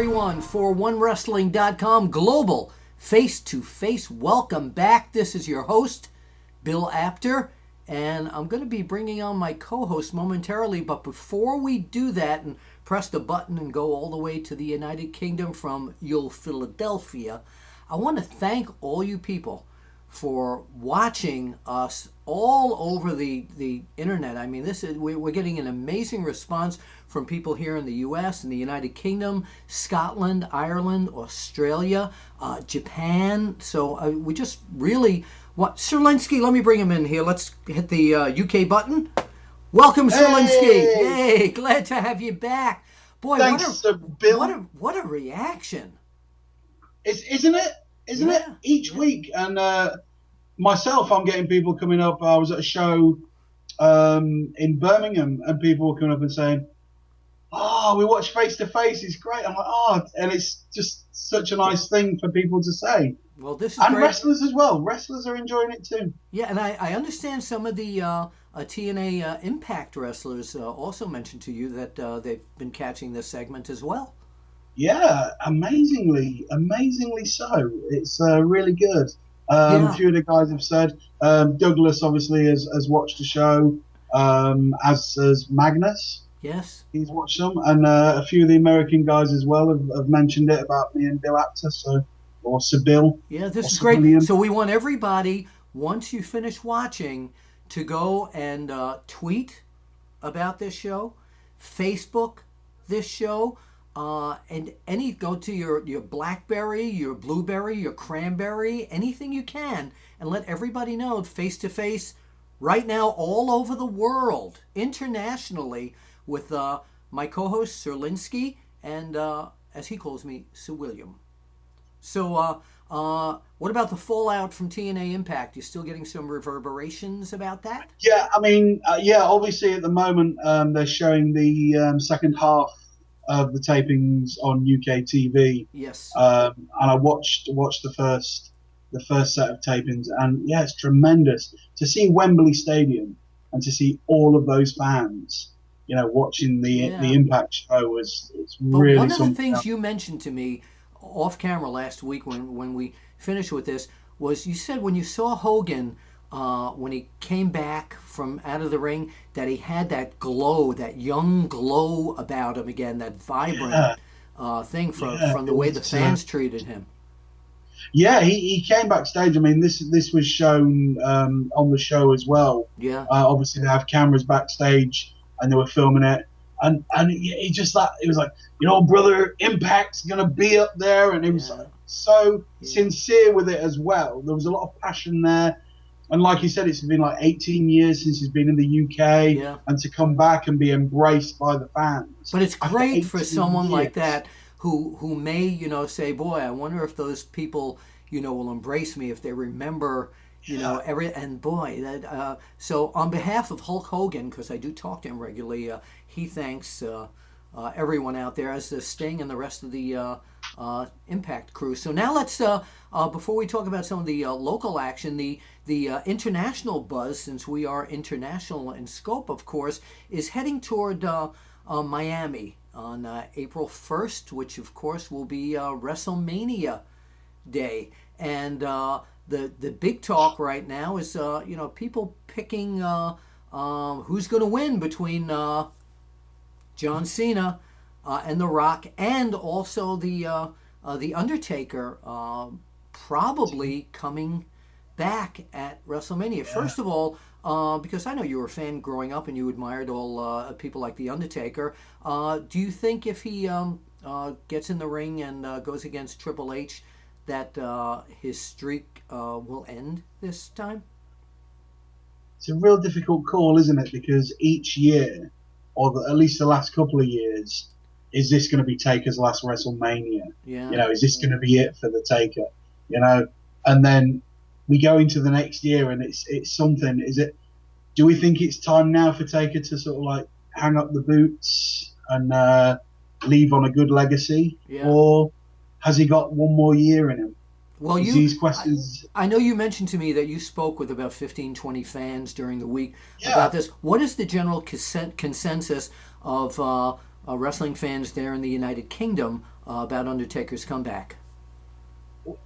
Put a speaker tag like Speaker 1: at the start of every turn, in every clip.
Speaker 1: everyone, for OneWrestling.com Global Face-to-Face. Welcome back. This is your host, Bill Apter, and I'm going to be bringing on my co-host momentarily, but before we do that and press the button and go all the way to the United Kingdom from Philadelphia, I want to thank all you people for watching us all over the internet. I mean, we're getting an amazing response from people here in the U.S., in the United Kingdom, Scotland, Ireland, Australia, Japan. So we just really want... Sir Linsky, let me bring him in here. Let's hit the UK button. Welcome, Sir Linsky. Hey, glad to have you back. Boy,
Speaker 2: thanks, Bill.
Speaker 1: What a reaction.
Speaker 2: Isn't it? Isn't it? Each week. And myself, I'm getting people coming up. I was at a show in Birmingham, and people were coming up and saying, "Oh, we watch Face to Face. It's great." I'm like, "Oh," and it's just such a nice thing for people to say.
Speaker 1: Well, this is
Speaker 2: and
Speaker 1: great.
Speaker 2: Wrestlers as well. Wrestlers are enjoying it too.
Speaker 1: Yeah, and I understand some of the TNA Impact wrestlers also mentioned to you that they've been catching this segment as well.
Speaker 2: Yeah, amazingly so. It's really good. A few of the guys have said. Douglas obviously has watched the show, as has Magnus.
Speaker 1: Yes.
Speaker 2: He's watched some. And a few of the American guys as well have mentioned it about me and Bill Apter, or Sir Bill.
Speaker 1: Yeah, this is great. So we want everybody, once you finish watching, to go and tweet about this show, Facebook this show, and go to your BlackBerry, your Blueberry, your Cranberry, anything you can, and let everybody know Face to Face right now all over the world, internationally, with my co-host Sir Linsky and, as he calls me, Sir William. So what about the fallout from TNA Impact? You still getting some reverberations about that?
Speaker 2: Yeah, I mean, obviously at the moment they're showing the second half of the tapings on UK TV.
Speaker 1: Yes.
Speaker 2: And I watched the first set of tapings, and yeah, it's tremendous to see Wembley Stadium and to see all of those fans, watching the Impact show it's really something.
Speaker 1: One of the things you mentioned to me off camera last week when we finished with this was you said when you saw Hogan when he came back from out of the ring that he had that glow, that young glow about him again, that vibrant thing from the way the fans treated him.
Speaker 2: Yeah, he came backstage. I mean, this was shown on the show as well.
Speaker 1: Yeah.
Speaker 2: Obviously, they have cameras backstage, and they were filming it. And he just it was like, brother, Impact's gonna be up there, and he was so sincere with it as well. There was a lot of passion there, and like you said, it's been like 18 years since he's been in the UK, and to come back and be embraced by the fans.
Speaker 1: But it's great for someone like that who may say, boy, I wonder if those people will embrace me if they remember. So on behalf of Hulk Hogan, because I do talk to him regularly, he thanks everyone out there, as does Sting and the rest of the Impact crew. So now let's, before we talk about some of the local action, the international buzz, since we are international in scope, of course, is heading toward Miami on April 1st, which of course will be Wrestlemania Day. And the big talk right now is people picking who's going to win between John Cena and The Rock, and also the Undertaker probably coming back at WrestleMania. Yeah. First of all, because I know you were a fan growing up and you admired all people like the Undertaker, do you think if he gets in the ring and goes against Triple H, that his streak will end this time?
Speaker 2: It's a real difficult call, isn't it? Because each year, or at least the last couple of years, is this going to be Taker's last WrestleMania?
Speaker 1: Yeah.
Speaker 2: Is this going to be it for the Taker? And then we go into the next year, and it's something. Do we think it's time now for Taker to sort of like hang up the boots and leave on a good legacy, or has he got one more year in him?
Speaker 1: Well,
Speaker 2: these questions.
Speaker 1: I know you mentioned to me that you spoke with about 15, 20 fans during the week about this. What is the general consensus of wrestling fans there in the United Kingdom about Undertaker's comeback?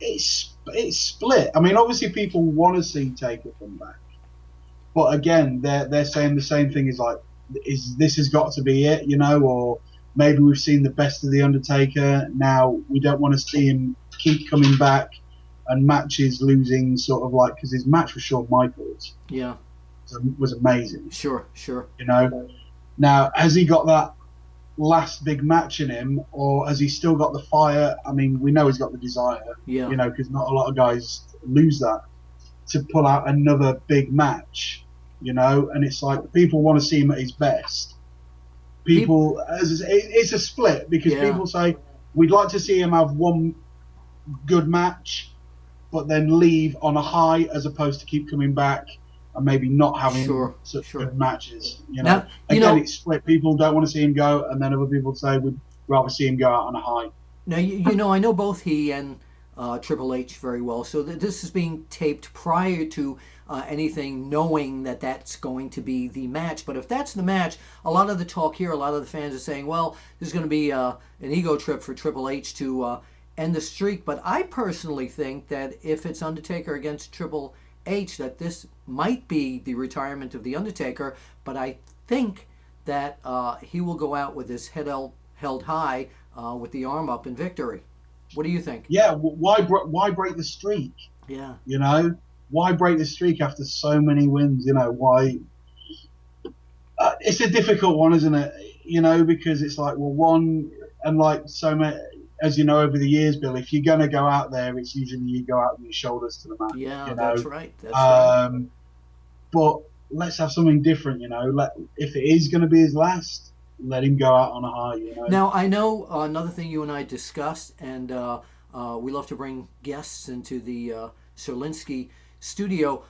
Speaker 2: It's split. I mean, obviously people want to see Taker come back, but again, they're saying the same thing. Is like, this has got to be it, or maybe we've seen the best of the Undertaker. Now we don't want to see him keep coming back and matches losing, sort of like, because his match with Shawn Michaels, was amazing.
Speaker 1: Sure.
Speaker 2: Now, has he got that last big match in him, or has he still got the fire? I mean, we know he's got the desire, because not a lot of guys lose that, to pull out another big match, and it's like people want to see him at his best. It's a split, because people say we'd like to see him have one good match but then leave on a high, as opposed to keep coming back and maybe not having such good matches.
Speaker 1: Now,
Speaker 2: it's split. People don't want to see him go, and then other people say we'd rather see him go out on a high.
Speaker 1: Now, I know both he and Triple H very well, so this is being taped prior to anything, knowing that that's going to be the match. But if that's the match, a lot of the talk here, a lot of the fans are saying, well, this is going to be an ego trip for Triple H to end the streak. But I personally think that if it's Undertaker against Triple H, that this might be the retirement of the Undertaker. But I think that he will go out with his head held high, with the arm up in victory. What do you think?
Speaker 2: Yeah, why break the streak?
Speaker 1: Yeah.
Speaker 2: Why break the streak after so many wins? Why? It's a difficult one, isn't it? Because it's like, well, one, and like so many, as you know, over the years, Bill, if you're going to go out there, it's usually you go out with your shoulders to the mat.
Speaker 1: Yeah, that's right. That's right.
Speaker 2: But let's have something different, if it is going to be his last, let him go out on a high,
Speaker 1: Now, I know another thing you and I discussed, and we love to bring guests into the Sir Linsky studio.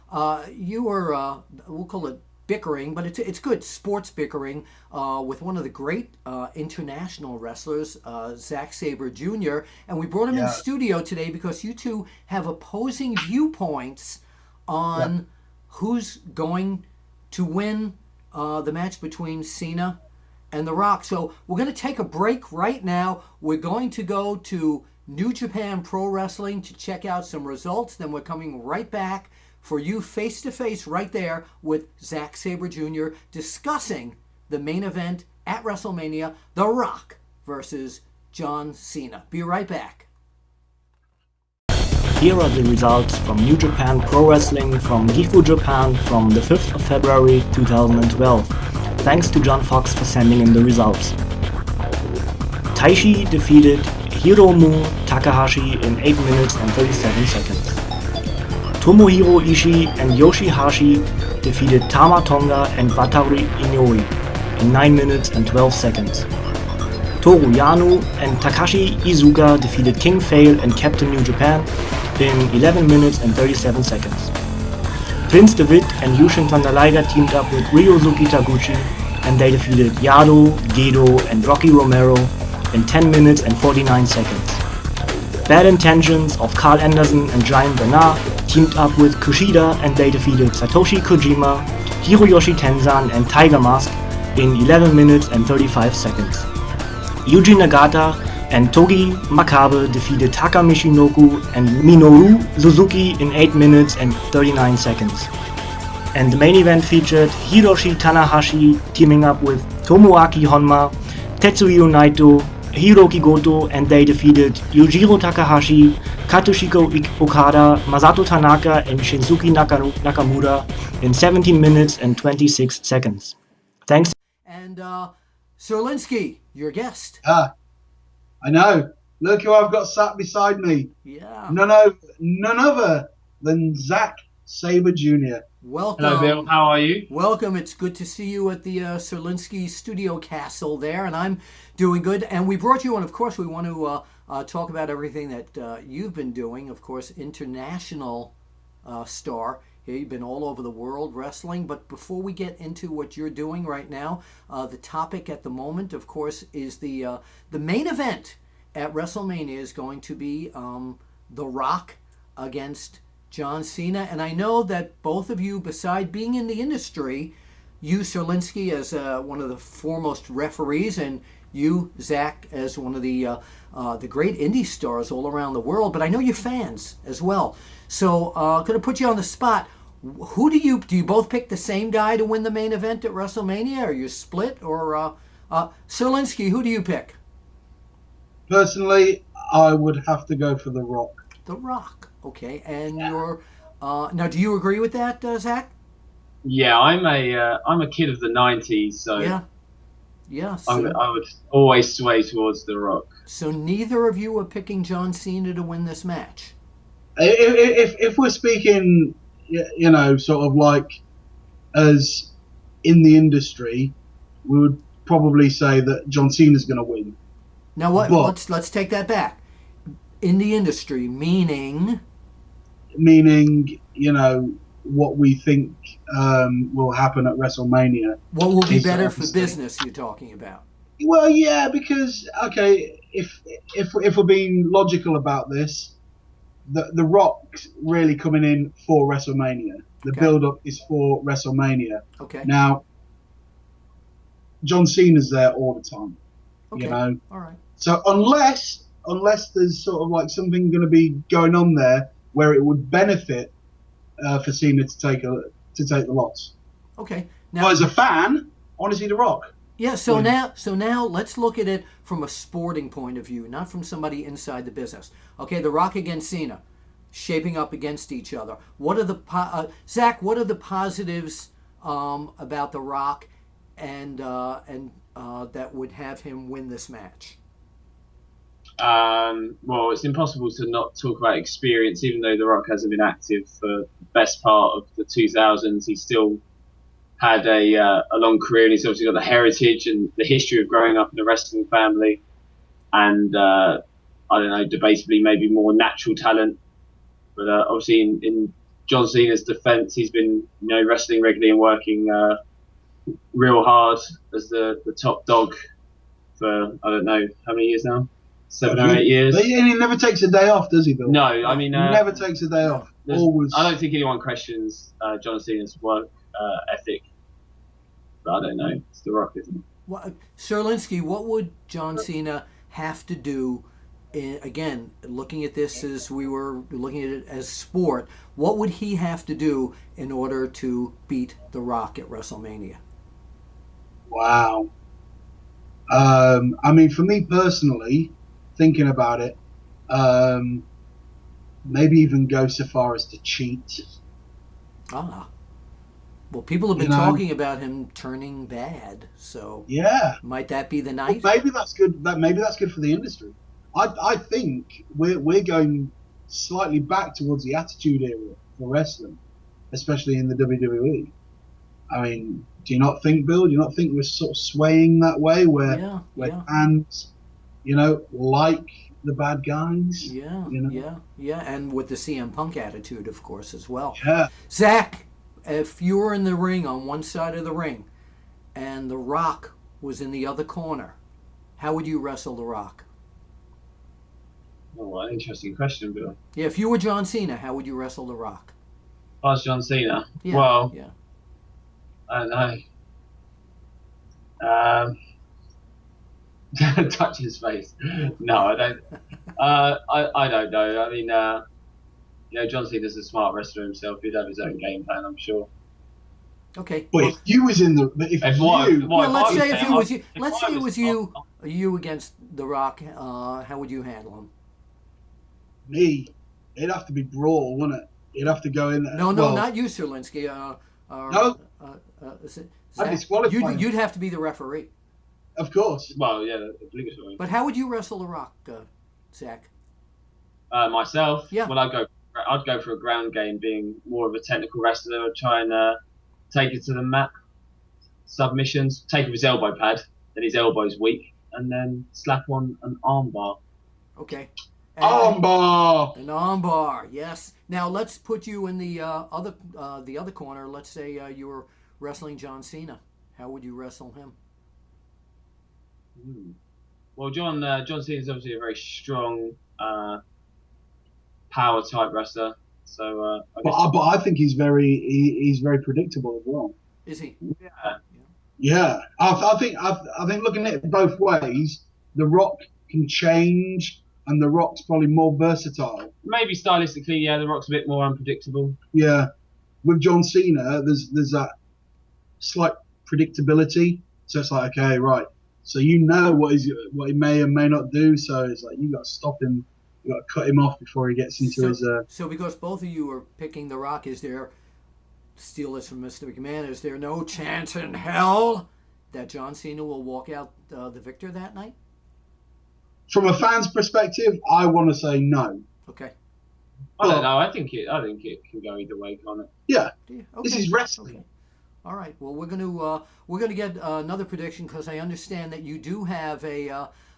Speaker 1: You were, we'll call it bickering, but it's good, sports bickering, with one of the great international wrestlers, Zack Sabre Jr., and we brought him in studio today because you two have opposing viewpoints on who's going to win the match between Cena and The Rock. So we're going to take a break right now. We're going to go to New Japan Pro Wrestling to check out some results. Then we're coming right back for you face-to-face right there with Zack Sabre Jr. discussing the main event at WrestleMania, The Rock versus John Cena. Be right back.
Speaker 3: Here are the results from New Japan Pro Wrestling from Gifu, Japan from the 5th of February 2012. Thanks to John Fox for sending in the results. Taishi defeated Hiromu Takahashi in 8 minutes and 37 seconds. Tomohiro Ishii and Yoshihashi defeated Tama Tonga and Wataru Inoue in 9 minutes and 12 seconds. Toru Yano and Takashi Iizuka defeated King Fail and Captain New Japan in 11 minutes and 37 seconds. Prince Devitt and Yushin Thunder Liger teamed up with Ryosuke Taguchi and they defeated Yado, Gedo and Rocky Romero in 10 minutes and 49 seconds. Bad Intentions of Carl Anderson and Giant Bernard teamed up with Kushida and they defeated Satoshi Kojima, Hiroyoshi Tenzan and Tiger Mask in 11 minutes and 35 seconds. Yuji Nagata and Togi Makabe defeated Taka Michinoku and Minoru Suzuki in 8 minutes and 39 seconds. And the main event featured Hiroshi Tanahashi teaming up with Tomoaki Honma, Tetsuya Naito, Hiroki Goto and they defeated Yujiro Takahashi, Katsuhiko Okada, Masato Tanaka and Shinsuke Nakamura in 17 minutes and 26 seconds. Thanks.
Speaker 1: And Sir Linsky, your guest.
Speaker 2: I know. Look who I've got sat beside me.
Speaker 1: Yeah.
Speaker 2: None other than Zack Sabre Jr.
Speaker 1: Welcome.
Speaker 4: Hello, Bill. How are you?
Speaker 1: Welcome. It's good to see you at the Sir Linsky Studio Castle there, and I'm doing good. And we brought you on, of course, we want to talk about everything that you've been doing. Of course, international star. You've been all over the world wrestling. But before we get into what you're doing right now, the topic at the moment, of course, is the main event at WrestleMania is going to be The Rock against John Cena. And I know that both of you, beside being in the industry, you, Sir Linsky, as one of the foremost referees, and you, Zack, as one of the great indie stars all around the world, but I know you're fans as well. So, going to put you on the spot. Who do you both pick the same guy to win the main event at WrestleMania? Are you split? Or Sir Linsky, who do you pick?
Speaker 2: Personally, I would have to go for The Rock.
Speaker 1: The Rock. Okay, and you're now. Do you agree with that, Zack?
Speaker 4: Yeah, I'm a kid of the '90s, so
Speaker 1: yeah. So,
Speaker 4: I would always sway towards The Rock.
Speaker 1: So neither of you are picking John Cena to win this match.
Speaker 2: If we're speaking, sort of like as in the industry, we would probably say that John Cena's going to win.
Speaker 1: Now what? Let's take that back. In the industry, meaning,
Speaker 2: what we think will happen at WrestleMania.
Speaker 1: What will be better for business? You're talking about.
Speaker 2: Well, yeah, because if we're being logical about this, the Rock's really coming in for WrestleMania. The build-up is for WrestleMania.
Speaker 1: Okay.
Speaker 2: Now, John Cena's there all the time.
Speaker 1: Okay. All right.
Speaker 2: So unless there's sort of like something going to be going on there where it would benefit for Cena to take the loss.
Speaker 1: Okay.
Speaker 2: Now, as a fan, I want to see The Rock.
Speaker 1: Yeah. So now let's look at it from a sporting point of view, not from somebody inside the business. Okay, The Rock against Cena, shaping up against each other. What are the Zack? What are the positives about The Rock, and that would have him win this match?
Speaker 4: Well, it's impossible to not talk about experience. Even though The Rock hasn't been active for the best part of the 2000s, he still had a long career, and he's obviously got the heritage and the history of growing up in a wrestling family, and I don't know, debatably maybe more natural talent. But obviously, in John Cena's defense, he's been wrestling regularly and working real hard as the top dog for I don't know how many years now. 7 or 8 years.
Speaker 2: And he never takes a day off, does he, Bill?
Speaker 4: No, I mean...
Speaker 2: he never takes a day off. Always.
Speaker 4: I don't think anyone questions John Cena's work ethic. But I don't know. It's The Rock, isn't it?
Speaker 1: Well, Sir Linsky, what would John Cena have to do, again, looking at this as we were looking at it as sport, what would he have to do in order to beat The Rock at WrestleMania?
Speaker 2: Wow. I mean, for me personally... thinking about it, maybe even go so far as to cheat.
Speaker 1: Well, people have been talking about him turning bad, so might that be the night?
Speaker 2: Well, maybe that's good. Maybe that's good for the industry. I think we're going slightly back towards the Attitude Era for wrestling, especially in the WWE. I mean, do you not think, Bill? Do you not think we're sort of swaying that way, where fans, like the bad guys?
Speaker 1: Yeah, and with the CM Punk attitude, of course, as well.
Speaker 2: Yeah.
Speaker 1: Zack, if you were in the ring on one side of the ring and The Rock was in the other corner, how would you wrestle The Rock?
Speaker 4: Oh, what an interesting question, Bill.
Speaker 1: Yeah, if you were John Cena, how would you wrestle The Rock?
Speaker 4: If I was John Cena?
Speaker 1: Yeah,
Speaker 4: well,
Speaker 1: yeah.
Speaker 4: I don't know. Touch his face. No, I don't. I don't know. I mean, John Cena's a smart wrestler himself. He'd have his own game plan, I'm sure.
Speaker 1: Okay.
Speaker 2: But if you was in the,
Speaker 1: let's say if it was you. Let's say it was you against The Rock. How would you handle him?
Speaker 2: Me, it'd have to be brawl, wouldn't it? You'd have to go in there.
Speaker 1: No, not you, Sir Linsky.
Speaker 2: No. I'd disqualify him.
Speaker 1: You'd have to be the referee.
Speaker 2: Of course.
Speaker 4: Well, yeah, obligatory.
Speaker 1: But how would you wrestle The Rock, Zack?
Speaker 4: Myself?
Speaker 1: Yeah.
Speaker 4: Well, I'd go for a ground game, being more of a technical wrestler. I'd try and take it to the mat, submissions, take his elbow pad, then his elbow's weak, and then slap on an arm bar.
Speaker 1: Okay.
Speaker 2: Arm bar.
Speaker 1: An arm bar, yes. Now let's put you in the other corner. Let's say you were wrestling John Cena. How would you wrestle him?
Speaker 4: Well, John Cena is obviously a very strong power type wrestler. So,
Speaker 2: but I think he's very predictable as well.
Speaker 1: Is he?
Speaker 4: Yeah.
Speaker 2: Yeah, I think looking at it both ways, The Rock can change, and The Rock's probably more versatile.
Speaker 4: Maybe stylistically, yeah, The Rock's a bit more unpredictable.
Speaker 2: Yeah, with John Cena, there's that slight predictability. So it's like, okay, right. So you know what he may or may not do. So it's like you got to stop him. You got to cut him off before he gets into his.
Speaker 1: So because both of you are picking The Rock, is there? Steal this from Mr. McMahon. Is there no chance in hell that John Cena will walk out the victor that night?
Speaker 2: From a fan's perspective, I want to say no.
Speaker 1: Okay.
Speaker 4: I don't know. I think it can go either way, can't it?
Speaker 2: Yeah.
Speaker 1: Okay.
Speaker 2: This is wrestling.
Speaker 1: Okay. All right. Well, we're gonna get another prediction because I understand that you do have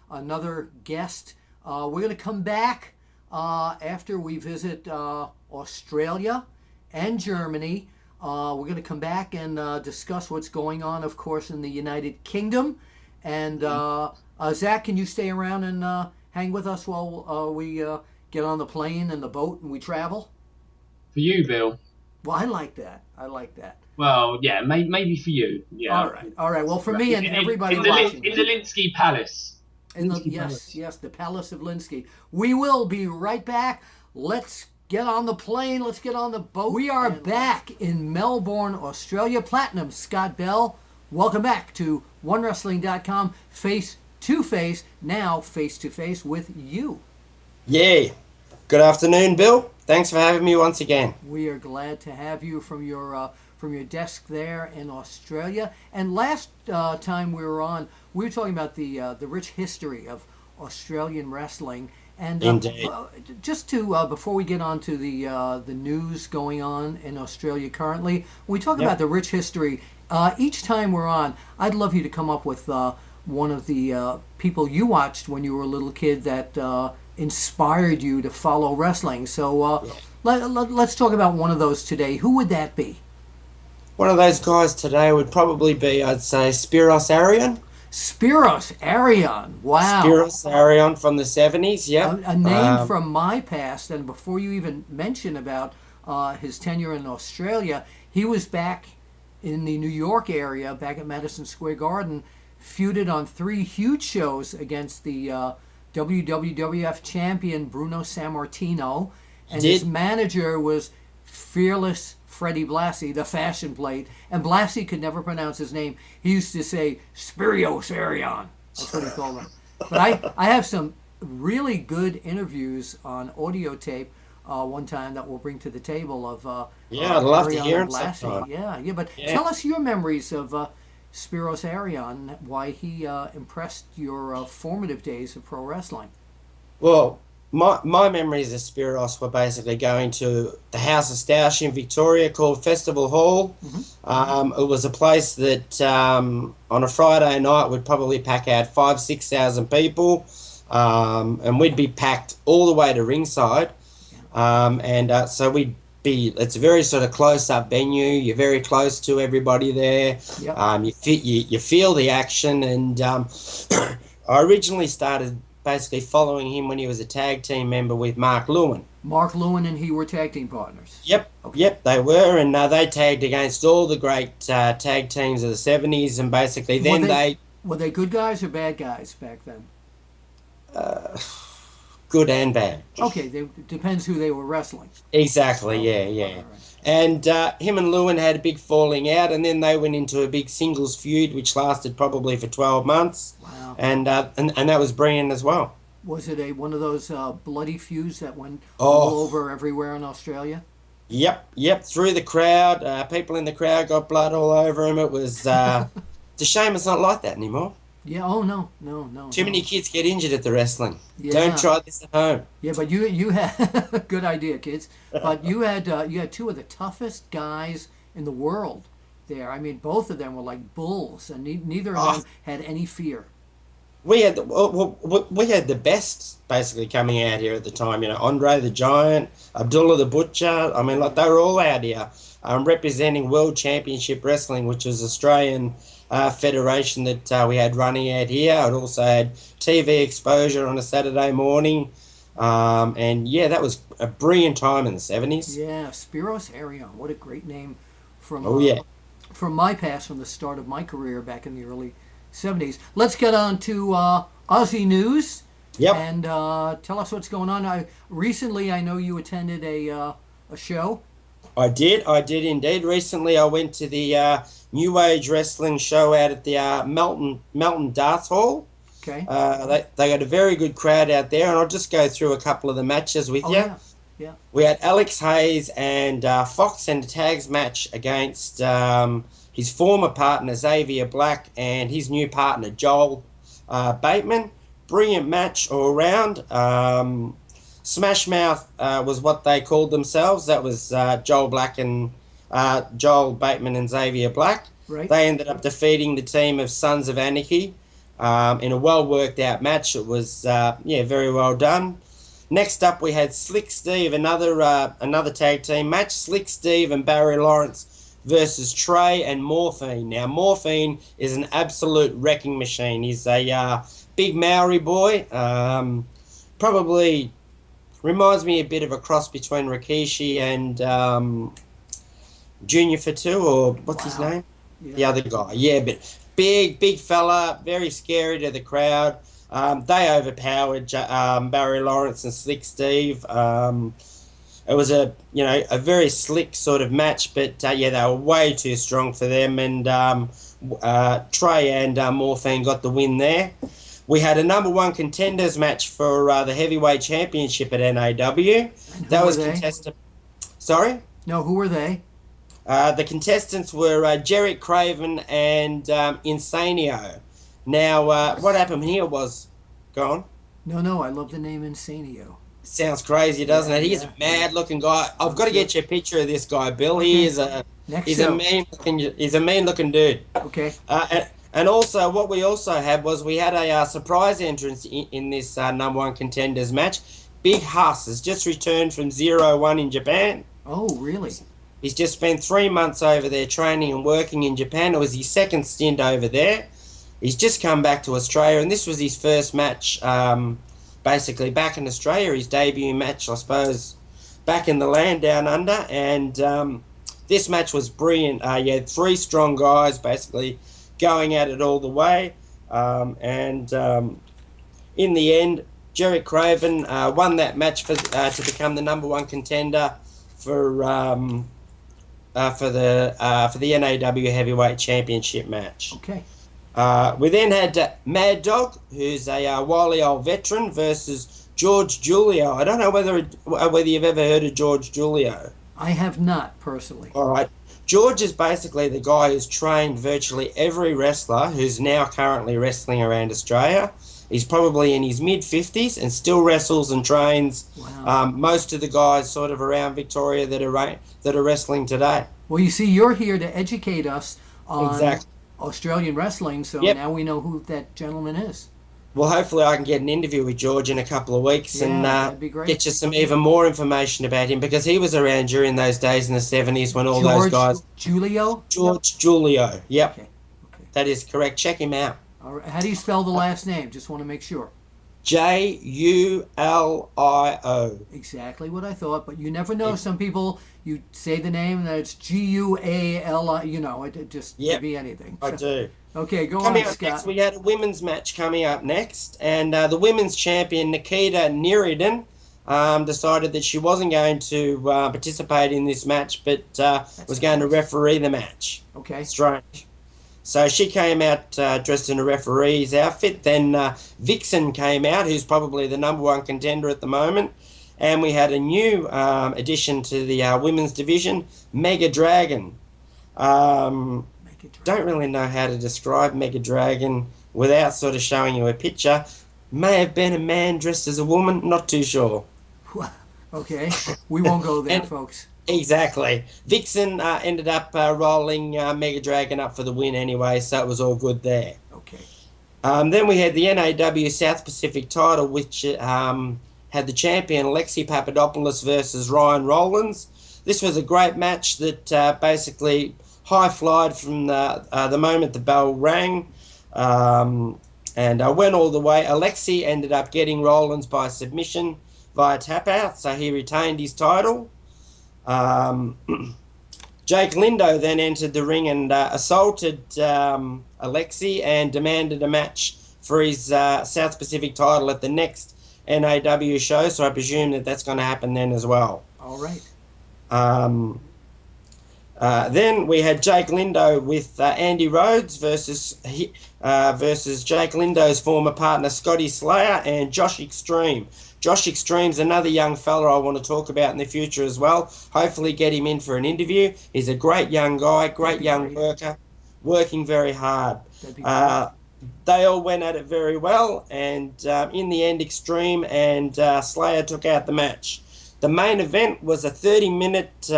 Speaker 1: another guest. We're gonna come back after we visit Australia and Germany. We're going to come back and discuss what's going on, of course, in the United Kingdom. And Zach, can you stay around and hang with us while we get on the plane and the boat and we travel?
Speaker 4: For you, Bill.
Speaker 1: Well, I like that.
Speaker 4: Well, yeah, maybe for you. Yeah.
Speaker 1: All right. Well, for me and everybody watching.
Speaker 4: In the Linsky Palace.
Speaker 1: Yes, the Palace of Linsky. We will be right back. Let's get on the plane. Let's get on the boat. We are back in Melbourne, Australia. Platinum Scott Bell. Welcome back to OneWrestling.com. Face to face. Now face to face with you.
Speaker 5: Yeah. Good afternoon, Bill. Thanks for having me once again.
Speaker 1: We are glad to have you from your desk there in Australia. And last time we were on, we were talking about the rich history of Australian wrestling. And just to before we get on to the news going on in Australia currently, when we talk about the rich history, each time we're on, I'd love you to come up with one of the people you watched when you were a little kid that inspired you to follow wrestling. So let's talk about one of those today. Who would that be?
Speaker 5: One of those guys today would probably be, I'd say, Spiros Arion.
Speaker 1: Spiros Arion, wow.
Speaker 5: Spiros Arion from the 70s, yeah.
Speaker 1: A name from my past, and before you even mention about his tenure in Australia, he was back in the New York area, back at Madison Square Garden, feuded on 3 huge shows against the WWF champion Bruno Sammartino, and his manager was fearless Freddie Blassie, the fashion plate, and Blassie could never pronounce his name. He used to say Spiros Arion. That's what he called him. But I have some really good interviews on audio tape one time that we'll bring to the table of
Speaker 5: I'd love
Speaker 1: Arion
Speaker 5: to hear
Speaker 1: and
Speaker 5: him
Speaker 1: Blassie.
Speaker 5: sometime.
Speaker 1: But tell us your memories of Spiros Arion, why he impressed your formative days of pro wrestling.
Speaker 5: Well, my memories of Spiros were basically going to the House of Stoush in Victoria called Festival Hall. Mm-hmm. It was a place that on a Friday night would probably pack out 5,000-6,000 people, and we'd be packed all the way to ringside. So we'd be, it's a very sort of close-up venue. You're very close to everybody there. Yep. You feel the action, and I originally started basically following him when he was a tag team member with Mark Lewin.
Speaker 1: Mark Lewin and he were tag team partners.
Speaker 5: Yep, they were, and they tagged against all the great tag teams of the 70s, and basically
Speaker 1: were they good guys or bad guys back then?
Speaker 5: Good and bad.
Speaker 1: Okay, it depends who they were wrestling.
Speaker 5: Exactly, yeah. Right. And him and Lewin had a big falling out, and then they went into a big singles feud, which lasted probably for 12 months. Wow. And that was brilliant as well.
Speaker 1: Was it one of those bloody feuds that went all over everywhere in Australia?
Speaker 5: Yep. Through the crowd, people in the crowd got blood all over him. It was it's a shame it's not like that anymore.
Speaker 1: Yeah. Oh no.
Speaker 5: Too many kids get injured at the wrestling. Yeah. Don't try this at home.
Speaker 1: Yeah, but you had good idea, kids. But you had 2 of the toughest guys in the world there. I mean, both of them were like bulls, and neither of them had any fear.
Speaker 5: We had the best basically coming out here at the time. You know, Andre the Giant, Abdullah the Butcher. I mean, like they were all out here representing World Championship Wrestling, which is Australian federation that we had running out here. It also had TV exposure on a Saturday morning, and that was a brilliant time in the 70s.
Speaker 1: Yeah, Spiros Arion, what a great name from from my past, from the start of my career back in the early 70s. Let's get on to Aussie news.
Speaker 5: Yep.
Speaker 1: And tell us what's going on. Recently, I know you attended a show.
Speaker 5: I did indeed. Recently, I went to the New Age Wrestling show out at the Melton Darts Hall.
Speaker 1: Okay.
Speaker 5: They got a very good crowd out there, and I'll just go through a couple of the matches with you.
Speaker 1: Yeah.
Speaker 5: We had Alex Hayes and Fox in a tags match against his former partner Xavier Black and his new partner Joel Bateman. Brilliant match all around. Smash Mouth was what they called themselves. That was Joel Bateman and Xavier Black.
Speaker 1: Right.
Speaker 5: They ended up defeating the team of Sons of Anarchy in a well worked out match. It was very well done. Next up, we had Slick Steve, another tag team match. Slick Steve and Barry Lawrence versus Trey and Morphine. Now, Morphine is an absolute wrecking machine. He's a big Maori boy. Probably reminds me a bit of a cross between Rikishi and Junior Fatu, or what's his name?
Speaker 1: Yeah.
Speaker 5: The other guy. Yeah, but big fella, very scary to the crowd. They overpowered Barry Lawrence and Slick Steve. It was a very slick sort of match, but they were way too strong for them, and Trey and Morphine got the win there. We had a number one contenders match for the heavyweight championship at NAW. That was contested. Sorry?
Speaker 1: No, who were they?
Speaker 5: The contestants were Jerick Craven and Insanio. Now, what happened here was... Go on.
Speaker 1: No, I love the name Insanio.
Speaker 5: Sounds crazy, doesn't it? He's a mad-looking guy. I've got to get you a picture of this guy, Bill. He is a mean-looking dude.
Speaker 1: Okay.
Speaker 5: And also, what we also had was we had a surprise entrance in this number one contenders match. Big Huss has just returned from 0-1 in Japan.
Speaker 1: Oh, really?
Speaker 5: He's just spent 3 months over there training and working in Japan. It was his second stint over there. He's just come back to Australia, and this was his first match, basically back in Australia, his debut match, I suppose, back in the land down under. And this match was brilliant. You had three strong guys basically going at it all the way. In the end, Jerick Craven won that match to become the number one contender for the NAW Heavyweight Championship match.
Speaker 1: Okay.
Speaker 5: We then had Mad Dog, who's a wily old veteran, versus George Julio. I don't know whether you've ever heard of George Julio.
Speaker 1: I have not, personally.
Speaker 5: All right. George is basically the guy who's trained virtually every wrestler who's now currently wrestling around Australia. He's probably in his mid-50s and still wrestles and trains most of the guys sort of around Victoria that are wrestling today.
Speaker 1: Well, you see, you're here to educate us on
Speaker 5: Exactly.
Speaker 1: Australian wrestling, so
Speaker 5: Yep.
Speaker 1: now we know who that gentleman is.
Speaker 5: Well, hopefully I can get an interview with George in a couple of weeks and
Speaker 1: that'd be great.
Speaker 5: get you some even more information about him, because he was around during those days in the 70s when all those guys...
Speaker 1: Julio?
Speaker 5: George Julio. Yep.
Speaker 1: Okay.
Speaker 5: That is correct. Check him out.
Speaker 1: All right. How do you spell the last name? Just want to make sure.
Speaker 5: Julio.
Speaker 1: Exactly what I thought, but you never know. Some people, you say the name and it's Guali, it just could be anything.
Speaker 5: I do.
Speaker 1: Okay, go
Speaker 5: Coming
Speaker 1: on,
Speaker 5: up
Speaker 1: Scott.
Speaker 5: next, we had a women's match coming up next, and the women's champion Nikita Niridin decided that she wasn't going to participate in this match, but was going to referee the match.
Speaker 1: Okay.
Speaker 5: Strange. So she came out dressed in a referee's outfit. Then Vixen came out, who's probably the number one contender at the moment. And we had a new addition to the women's division, Mega Dragon. Don't really know how to describe Mega Dragon without sort of showing you a picture. May have been a man dressed as a woman, not too sure.
Speaker 1: Okay, we won't go there, folks.
Speaker 5: Exactly. Vixen ended up rolling Mega Dragon up for the win anyway, so it was all good there.
Speaker 1: Okay.
Speaker 5: Then we had the NAW South Pacific title, which had the champion Alexi Papadopoulos versus Ryan Rollins. This was a great match that basically high-flyed from the moment the bell rang, and went all the way. Alexi ended up getting Rollins by submission via tap-out, so he retained his title. Jake Lindo then entered the ring and assaulted Alexei and demanded a match for his South Pacific title at the next NAW show, so I presume that that's going to happen then as well.
Speaker 1: All right.
Speaker 5: Then we had Jake Lindo with Andy Rhodes versus Jake Lindo's former partner Scotty Slayer and Josh Extreme. Josh Extreme's another young fella I want to talk about in the future as well. Hopefully get him in for an interview. He's a great young guy, great young worker, working very hard. They all went at it very well, and in the end, Extreme and Slayer took out the match. The main event was a 30-minute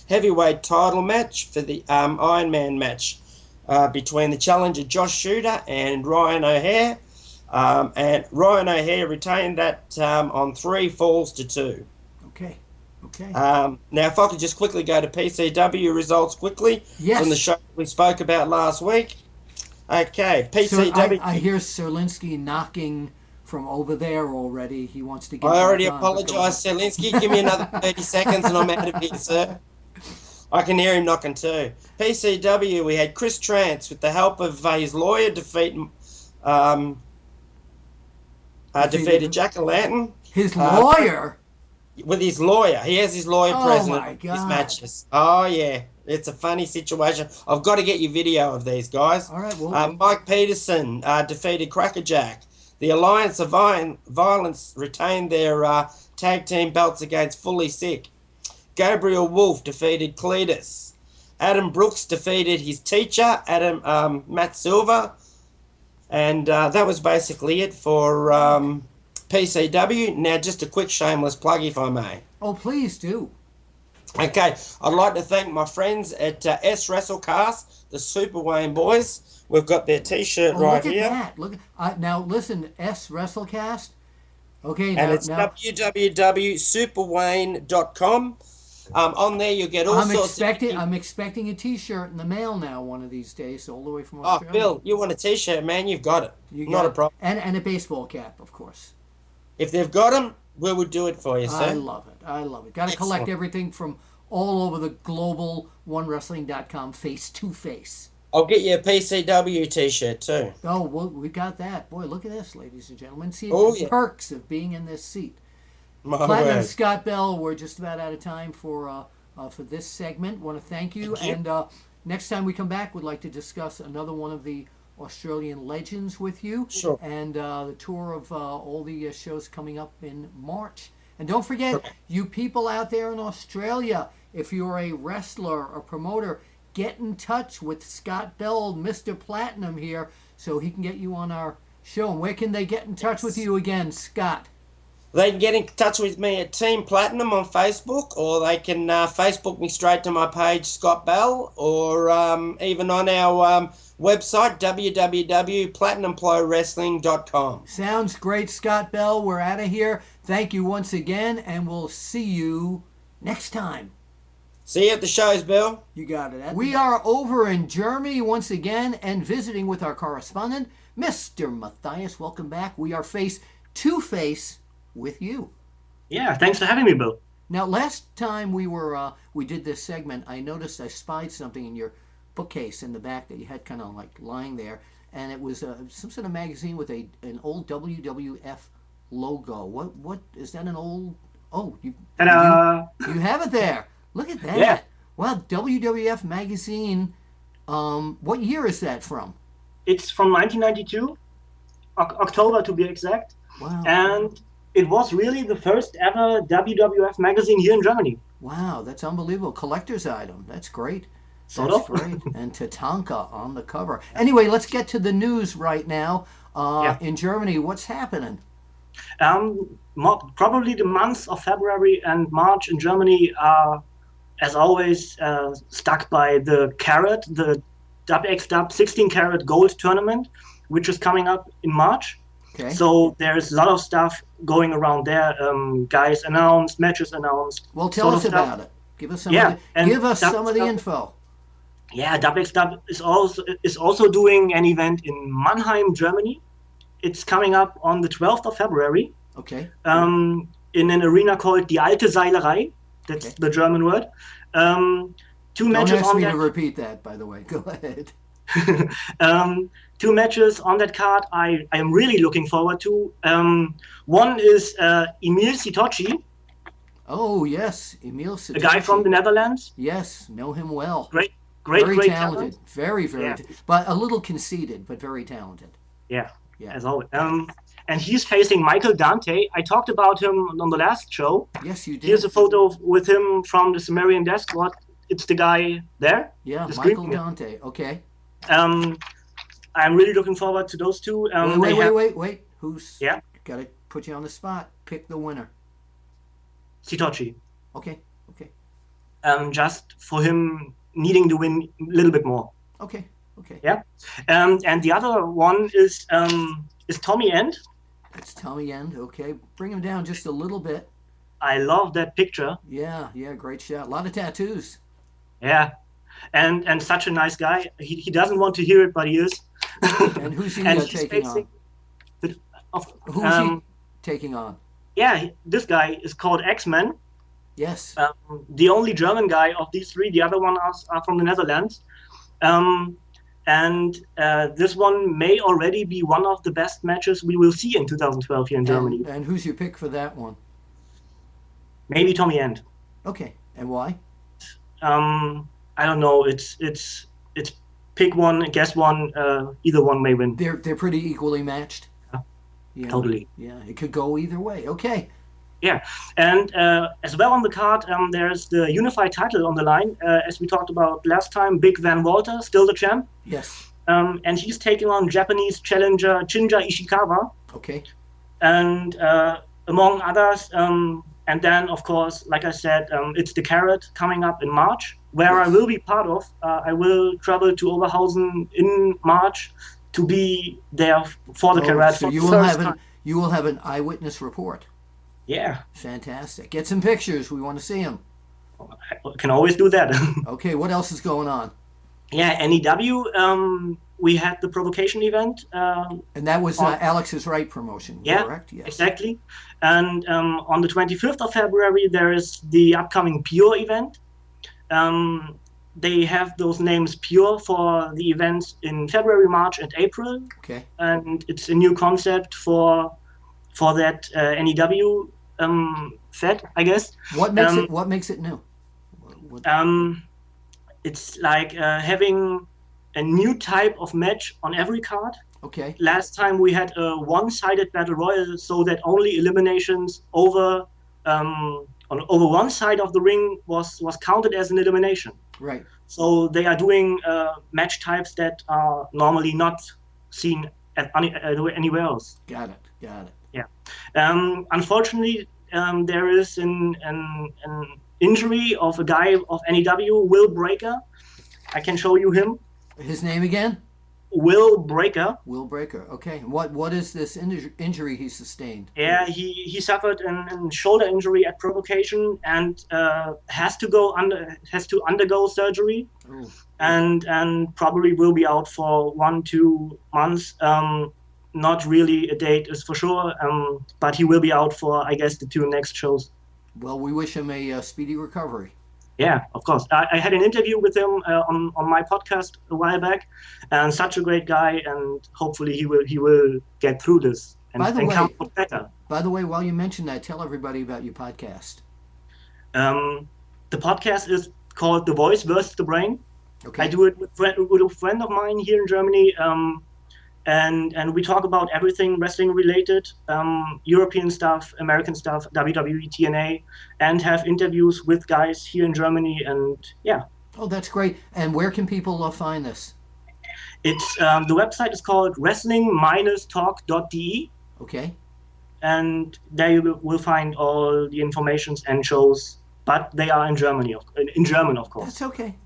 Speaker 5: heavyweight title match for the Iron Man match between the challenger Josh Shooter and Ryan O'Hare. And Ryan O'Hare retained that on 3 falls to 2.
Speaker 1: Okay.
Speaker 5: Now, if I could just quickly go to PCW results quickly from the show we spoke about last week. Okay, PCW.
Speaker 1: So I hear Sir Linsky knocking from over there already. He wants to get.
Speaker 5: I already apologise, Sir Linsky. Give me another 30 seconds and I'm out of here, sir. I can hear him knocking too. PCW, we had Chris Trance with the help of his lawyer defeated Jack O'Lantern.
Speaker 1: His lawyer?
Speaker 5: With his lawyer. He has his lawyer present in his
Speaker 1: God.
Speaker 5: matches. Oh, yeah. It's a funny situation. I've got to get you video of these guys.
Speaker 1: All right, well,
Speaker 5: Mike Peterson defeated Crackerjack. The Alliance of Violence retained their tag team belts against Fully Sick. Gabriel Wolf defeated Cletus. Adam Brooks defeated his teacher, Matt Silver. And that was basically it for PCW. Now, just a quick shameless plug, if I may.
Speaker 1: Oh, please do.
Speaker 5: Okay, I'd like to thank my friends at S WrestleCast, the Super Wayne boys. We've got their T-shirt right here.
Speaker 1: Look at that. Look. Now, listen, S WrestleCast. Okay,
Speaker 5: and it's www.superwayne.com. On there, you'll get all sorts of...
Speaker 1: I'm expecting a T-shirt in the mail now one of these days, all the way from
Speaker 5: Oh,
Speaker 1: Australia.
Speaker 5: Bill, you want a T-shirt, man? You've got it. Not a problem.
Speaker 1: And a baseball cap, of course.
Speaker 5: If they've got them, we would do it for you, sir.
Speaker 1: I love it. Got to collect everything from all over the global OneWrestling.com face-to-face.
Speaker 5: I'll get you a PCW T-shirt too.
Speaker 1: Oh, well, we got that. Boy, look at this, ladies and gentlemen. See the perks of being in this seat. Platinum Scott Bell, we're just about out of time for this segment. Want to thank you. And next time we come back, we'd like to discuss another one of the Australian legends with you.
Speaker 5: Sure.
Speaker 1: And the tour of all the shows coming up in March. And don't forget, you people out there in Australia, if you're a wrestler or promoter, get in touch with Scott Bell, Mr. Platinum here, so he can get you on our show. And where can they get in touch with you again, Scott?
Speaker 5: They can get in touch with me at Team Platinum on Facebook, or they can Facebook me straight to my page, Scott Bell, or even on our website, www.platinumprowrestling.com.
Speaker 1: Sounds great, Scott Bell. We're out of here. Thank you once again, and we'll see you next time.
Speaker 5: See you at the shows, Bill.
Speaker 1: You got it. We are over in Germany once again and visiting with our correspondent, Mr. Matthias. Welcome back. We are face-to-face with you.
Speaker 3: Yeah, thanks for having me, Bill.
Speaker 1: Now, last time we did this segment, I noticed I spied something in your bookcase in the back that you had kind of like lying there, and it was some sort of magazine with an old WWF logo. What is that? An old? Oh, you have it there. Look at that.
Speaker 3: Yeah.
Speaker 1: Wow, WWF Magazine. What year is that from?
Speaker 3: It's from 1992, October to be exact.
Speaker 1: Wow.
Speaker 3: And it was really the first ever WWF magazine here in Germany.
Speaker 1: Wow, that's unbelievable. Collector's item. That's great.
Speaker 3: Sort
Speaker 1: That's
Speaker 3: of.
Speaker 1: great. And Tatanka on the cover. Anyway, let's get to the news right now. In Germany, what's happening?
Speaker 3: Probably the months of February and March in Germany are, as always, stuck by the Carat, the WXW 16-carat gold tournament, which is coming up in March.
Speaker 1: Okay.
Speaker 3: So there's a lot of stuff going around there. Guys announced, matches announced.
Speaker 1: Well, tell us about it. Give us some. Give us some of the info.
Speaker 3: Yeah, WXW is also doing an event in Mannheim, Germany. It's coming up on the 12th of February.
Speaker 1: Okay.
Speaker 3: In an arena called Die Alte Seilerei. That's the German word. two
Speaker 1: Don't
Speaker 3: matches
Speaker 1: ask
Speaker 3: on
Speaker 1: me
Speaker 3: that.
Speaker 1: to repeat that, by the way. Go ahead.
Speaker 3: 2 matches on that card I am really looking forward to. One is Emil Sitoci,
Speaker 1: Oh, yes. Emil Sitoci.
Speaker 3: a guy from the Netherlands.
Speaker 1: Yes, know him well.
Speaker 3: Great
Speaker 1: Very talented.
Speaker 3: talent.
Speaker 1: Very, very.
Speaker 3: Yeah.
Speaker 1: But a little conceited, but very talented.
Speaker 3: Yeah,
Speaker 1: Yeah.
Speaker 3: as always. And he's facing Michael Dante. I talked about him on the last show.
Speaker 1: Yes, you did.
Speaker 3: Here's a photo with him from the Sumerian Death Squad. It's the guy there.
Speaker 1: Yeah,
Speaker 3: the
Speaker 1: Michael
Speaker 3: screen.
Speaker 1: Dante. Okay.
Speaker 3: I'm really looking forward to those two.
Speaker 1: Wait. Who's...
Speaker 3: Yeah?
Speaker 1: Got to put you on the spot. Pick the winner.
Speaker 3: Sitoci.
Speaker 1: Okay.
Speaker 3: Just for him needing to win a little bit more.
Speaker 1: Okay.
Speaker 3: Yeah. And the other one is Tommy End.
Speaker 1: It's Tommy End. Okay. Bring him down just a little bit.
Speaker 3: I love that picture.
Speaker 1: Yeah, great shot. A lot of tattoos.
Speaker 3: Yeah. And such a nice guy. He doesn't want to hear it, but he is.
Speaker 1: And who's he
Speaker 3: And he's
Speaker 1: taking on? Who's he taking on?
Speaker 3: Yeah, this guy is called XMen.
Speaker 1: Yes.
Speaker 3: The only German guy of these three. The other one are from the Netherlands. And this one may already be one of the best matches we will see in 2012 here in Germany.
Speaker 1: And who's your pick for that one?
Speaker 3: Maybe Tommy End.
Speaker 1: Okay. And why?
Speaker 3: I don't know. It's pick one, guess one. Either one may win.
Speaker 1: They're pretty equally matched. Yeah.
Speaker 3: Totally.
Speaker 1: Yeah, it could go either way. Okay.
Speaker 3: Yeah, and as well on the card, there's the unified title on the line. As we talked about last time, Big Van Walter, still the champ.
Speaker 1: Yes.
Speaker 3: And he's taking on Japanese challenger Shinja Ishikawa.
Speaker 1: Okay.
Speaker 3: And among others, and then, of course, like I said, it's the Carrot coming up in March, where I will be part of. I will travel to Oberhausen in March to be there for the Carrot.
Speaker 1: So
Speaker 3: for
Speaker 1: you
Speaker 3: the
Speaker 1: will
Speaker 3: first
Speaker 1: have
Speaker 3: time.
Speaker 1: you will have an eyewitness report.
Speaker 3: Yeah,
Speaker 1: Fantastic. Get some pictures. We want to see them.
Speaker 3: I can always do that.
Speaker 1: Okay. What else is going on?
Speaker 3: Yeah, NEW, we had the Provocation event.
Speaker 1: And that was Alex's Right promotion,
Speaker 3: Yeah,
Speaker 1: correct? Yes.
Speaker 3: exactly. And on the 25th of February, there is the upcoming Pure event. They have those names Pure for the events in February, March, and April.
Speaker 1: Okay.
Speaker 3: And it's a new concept for that NEW Fed, I guess.
Speaker 1: What makes it new?
Speaker 3: It's like having a new type of match on every card.
Speaker 1: Okay.
Speaker 3: Last time we had a one-sided battle royal, so that only eliminations over one side of the ring was counted as an elimination.
Speaker 1: Right.
Speaker 3: So they are doing match types that are normally not seen anywhere else.
Speaker 1: Got it.
Speaker 3: Yeah. Unfortunately, there is an injury of a guy of NEW, Will Breaker. I can show you him.
Speaker 1: His name again?
Speaker 3: Will Breaker.
Speaker 1: Will Breaker. Okay. What is this injury he sustained?
Speaker 3: Yeah, he suffered a shoulder injury at Provocation and has to undergo surgery.
Speaker 1: Oh.
Speaker 3: And probably will be out for 1-2 months. Not really a date is for sure, but he will be out for, I guess, the 2 next shows.
Speaker 1: Well, we wish him a speedy recovery.
Speaker 3: Yeah, of course. I had an interview with him on my podcast a while back, and such a great guy, and hopefully he will get through this and come out better.
Speaker 1: By the way, while you mention that, tell everybody about your podcast.
Speaker 3: The podcast is called The Voice versus the Brain.
Speaker 1: Okay.
Speaker 3: I do it with a friend of mine here in Germany, and we talk about everything wrestling related, European stuff, American stuff, WWE, TNA, and have interviews with guys here in Germany, and yeah.
Speaker 1: Oh, that's great. And where can people find this?
Speaker 3: It's the website is called wrestling-talk.de.
Speaker 1: Okay.
Speaker 3: And there you will find all the informations and shows, but they are in German, of course.
Speaker 1: That's okay.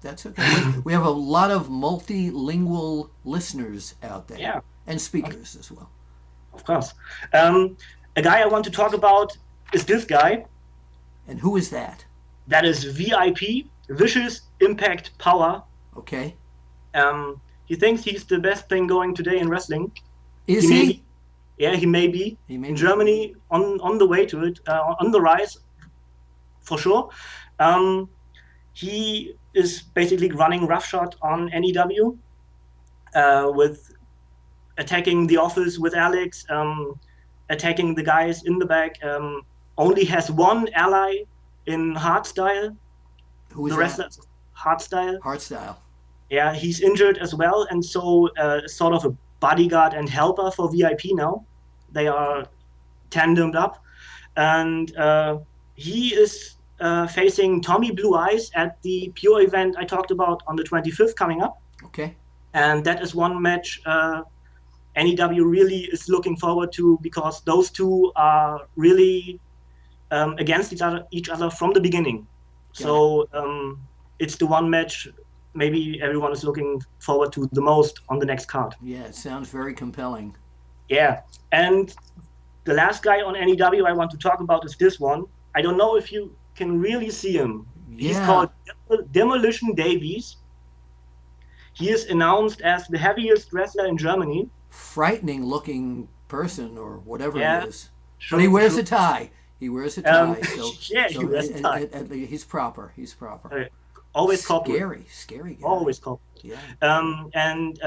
Speaker 1: We have a lot of multilingual listeners out there.
Speaker 3: Yeah.
Speaker 1: And speakers as well.
Speaker 3: Of course. A guy I want to talk about is this guy.
Speaker 1: And who is that?
Speaker 3: That is VIP, Vicious Impact Power.
Speaker 1: Okay.
Speaker 3: He thinks he's the best thing going today in wrestling.
Speaker 1: Is he?
Speaker 3: Yeah, he may be. In Germany, on the way to it, on the rise, for sure. he is basically running roughshod on NEW, with attacking the office with Alex, attacking the guys in the back. Only has one ally in Hardstyle.
Speaker 1: Who is
Speaker 3: the wrestler? Hardstyle.
Speaker 1: Hardstyle.
Speaker 3: Yeah, he's injured as well, and so sort of a bodyguard and helper for VIP now. They are tandemed up, and he is facing Tommy Blue Eyes at the Pure event I talked about on the 25th coming up.
Speaker 1: Okay.
Speaker 3: And that is one match NEW really is looking forward to, because those two are really against each other from the beginning. So it's the one match maybe everyone is looking forward to the most on the next card.
Speaker 1: Yeah, it sounds very compelling.
Speaker 3: Yeah, and the last guy on NEW I want to talk about is this one. I don't know if you can really see him.
Speaker 1: Yeah.
Speaker 3: He's called Demolition Davies. He is announced as the heaviest wrestler in Germany.
Speaker 1: Frightening looking person or whatever he is.
Speaker 3: Sure,
Speaker 1: But he wears
Speaker 3: sure.
Speaker 1: a tie. He wears a tie.
Speaker 3: He wears a tie.
Speaker 1: He's proper. He's proper.
Speaker 3: Always corporate.
Speaker 1: Scary guy.
Speaker 3: Always corporate.
Speaker 1: Yeah.
Speaker 3: And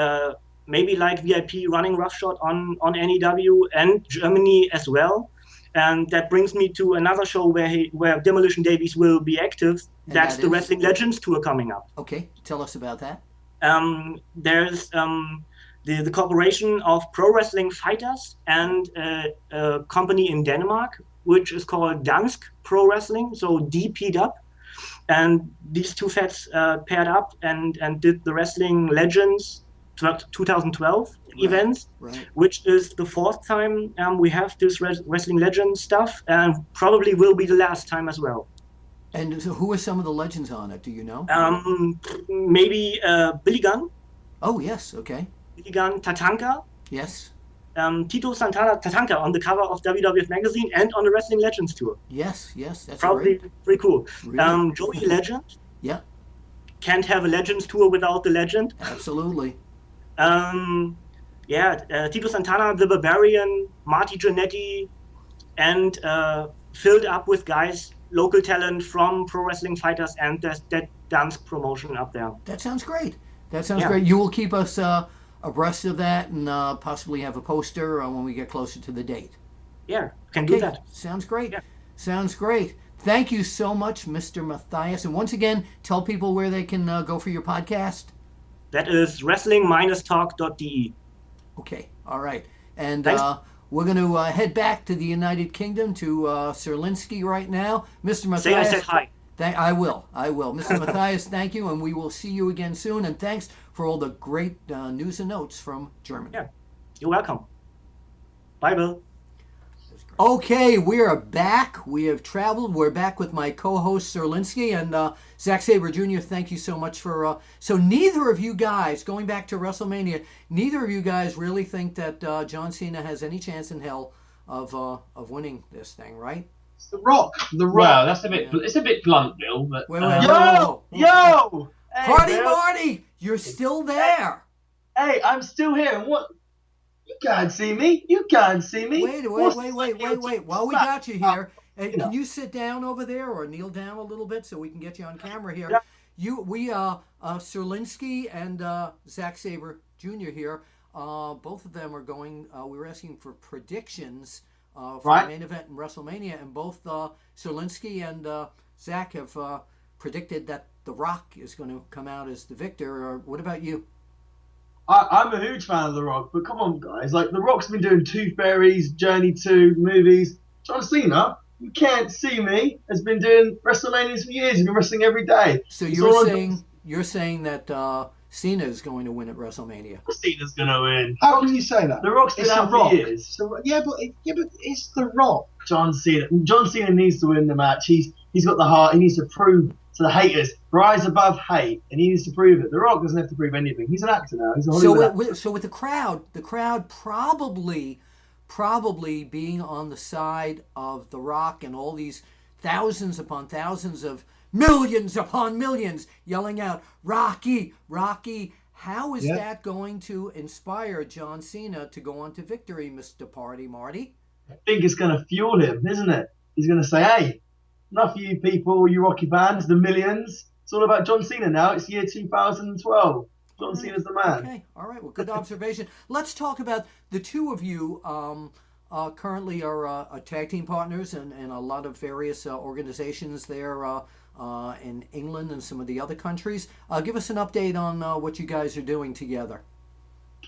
Speaker 3: maybe like VIP running roughshod on NEW and Germany as well. And that brings me to another show where Demolition Davies will be active.
Speaker 1: And
Speaker 3: That's
Speaker 1: that
Speaker 3: the
Speaker 1: is?
Speaker 3: Wrestling Legends Tour coming up.
Speaker 1: Okay, tell us about that.
Speaker 3: There's the corporation of pro wrestling fighters and a company in Denmark, which is called Dansk Pro Wrestling, so DP'd up. And these two feds paired up and did the Wrestling Legends 2012 events, which is the fourth time we have this Wrestling Legends stuff, and probably will be the last time as well.
Speaker 1: And so who are some of the legends on it? Do you know?
Speaker 3: Maybe Billy Gunn.
Speaker 1: Oh, yes. Okay.
Speaker 3: Billy Gunn, Tatanka.
Speaker 1: Yes.
Speaker 3: Tito Santana, Tatanka on the cover of WWF Magazine and on the Wrestling Legends tour.
Speaker 1: Yes. That's
Speaker 3: probably
Speaker 1: great.
Speaker 3: pretty cool.
Speaker 1: Really?
Speaker 3: Joey Legend.
Speaker 1: Yeah.
Speaker 3: Can't have a Legends tour without the legend.
Speaker 1: Absolutely.
Speaker 3: Tito Santana, the Barbarian, Marty Jannetty, and filled up with guys, local talent from Pro Wrestling Fighters and that dance promotion up there.
Speaker 1: That sounds great. Great. You will keep us abreast of that and possibly have a poster when we get closer to the date.
Speaker 3: Yeah, can do that.
Speaker 1: Sounds great.
Speaker 3: Yeah.
Speaker 1: Sounds great. Thank you so much, Mr. Matthias. And once again, tell people where they can go for your podcast.
Speaker 3: That is wrestling-talk.de.
Speaker 1: Okay, all right. And
Speaker 3: We're
Speaker 1: going to head back to the United Kingdom to Sir Lynskey right now. Mr. Matthias.
Speaker 3: Say I said hi.
Speaker 1: I will. Mr. Matthias, thank you, and we will see you again soon. And thanks for all the great news and notes from Germany.
Speaker 3: Yeah, you're welcome. Bye, Bill.
Speaker 1: Okay, we are back. We have traveled. We're back with my co-host, Sir Lynskey, and Zack Sabre Jr. Thank you so much for... So neither of you guys, going back to WrestleMania, neither of you guys really think that John Cena has any chance in hell of winning this thing, right?
Speaker 2: It's The Rock.
Speaker 4: Well, that's a bit. Yeah. It's a bit blunt, Bill. But
Speaker 1: wait,
Speaker 2: yo! Hey,
Speaker 1: Party
Speaker 2: Bill.
Speaker 1: Marty, you're still there.
Speaker 2: Hey, I'm still here. What? You can't see me. Wait. While we got you here, can you sit down over there or kneel down a little bit so we can get you on camera here? Yeah. Sir Lynskey and Zack Sabre Jr. here. Both of them are going. We were asking for predictions for the main event in WrestleMania, and both Sir Lynskey and Zack have predicted that The Rock is going to come out as the victor. What about you? I'm a huge fan of The Rock, but come on, guys. Like, The Rock's been doing Tooth Fairies, Journey 2, movies. John Cena, you can't see me, has been doing WrestleManias for years. He's been wrestling every day.
Speaker 1: So you're saying that Cena is going to win at WrestleMania?
Speaker 2: Cena's going to win.
Speaker 6: How can you say that?
Speaker 2: The Rock's been out for years.
Speaker 6: So, yeah, but it's The Rock.
Speaker 2: John Cena needs to win the match. He's got the heart. He needs to prove to the haters, rise above hate, and he needs to prove it. The Rock doesn't have to prove anything. He's an actor now. He's a Hollywood actor.
Speaker 1: So with the crowd probably being on the side of The Rock and all these thousands upon thousands of millions upon millions yelling out, Rocky, Rocky. How is that going to inspire John Cena to go on to victory, Mr. Party Marty?
Speaker 2: I think it's going to fuel him, isn't it? He's going to say, hey, enough of you people, you Rocky fans, the millions.
Speaker 6: It's all about John Cena now. It's year 2012. John Cena's the man.
Speaker 1: Okay, all right. Well, good observation. Let's talk about the two of you. Currently are tag team partners in a lot of various organizations there in England and some of the other countries. Give us an update on what you guys are doing together.